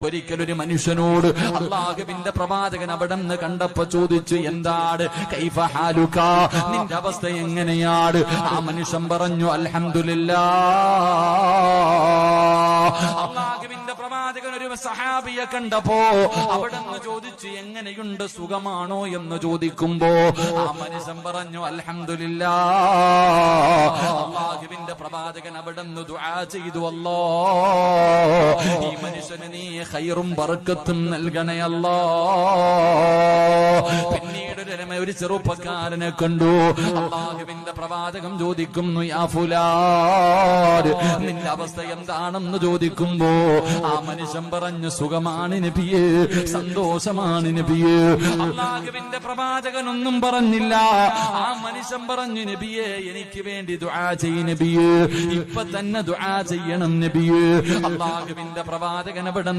ഒരിക്കലൊരു മനുഷ്യനോട് അല്ലാഹുവിന്റെ പ്രവാചകൻ അവിടെന്ന് കണ്ടപ്പോ ചോദിച്ചു, എന്താണ് കൈഫ ഹാലുക, നിന്റെ അവസ്ഥ എങ്ങനെയാണ്? ആ മനുഷ്യൻ പറഞ്ഞു, അൽഹംദുലില്ലാഹ്. അല്ലാഹുവിന്റെ പ്രവാചകൻ ഒരു സഹാബിയെ കണ്ടപ്പോ അവിടെന്ന് ചോദിച്ചു, എങ്ങനെയുണ്ട്, സുഖമാണോ എന്ന് ചോദിക്കുമ്പോ ആ മനുഷ്യൻ പറഞ്ഞു, അൽഹംദുലില്ലാഹ്. അല്ലാഹുവിന്റെ പ്രവാചകൻ അവിടെന്ന് ദുആ ചെയ്തു, അല്ലാഹ് ഈ മനുഷ്യന് നീ ഖൈറും ബർക്കത്തും നൽകണേ അല്ലാഹ്. പിന്നീട് ഒരു ചെറുപ്പക്കാരനെ കണ്ടു. അല്ലാഹുവിന്റെ പ്രവാചകം ചോദിക്കുന്നു, യാ ഫുലാൻ, നിന്റെ അവസ്ഥ എന്താണെന്ന് ചോദിക്കുമ്പോ ആ മനുഷ്യൻ പറഞ്ഞു, സുഖമാണ് നബിയേ, സന്തോഷമാണ് നബിയേ. അല്ലാഹുവിന്റെ പ്രവാചകൻ ഒന്നും പറഞ്ഞില്ല. ആ മനുഷ്യൻ പറഞ്ഞു, നബിയേ എനിക്ക് വേണ്ടി ദുആ ചെയ്യ് നബിയേ, ഇപ്പൊ തന്നെ ദുആ ചെയ്യണം നബിയേ. അല്ലാഹുവിന്റെ പ്രവാചകൻ അവിടെ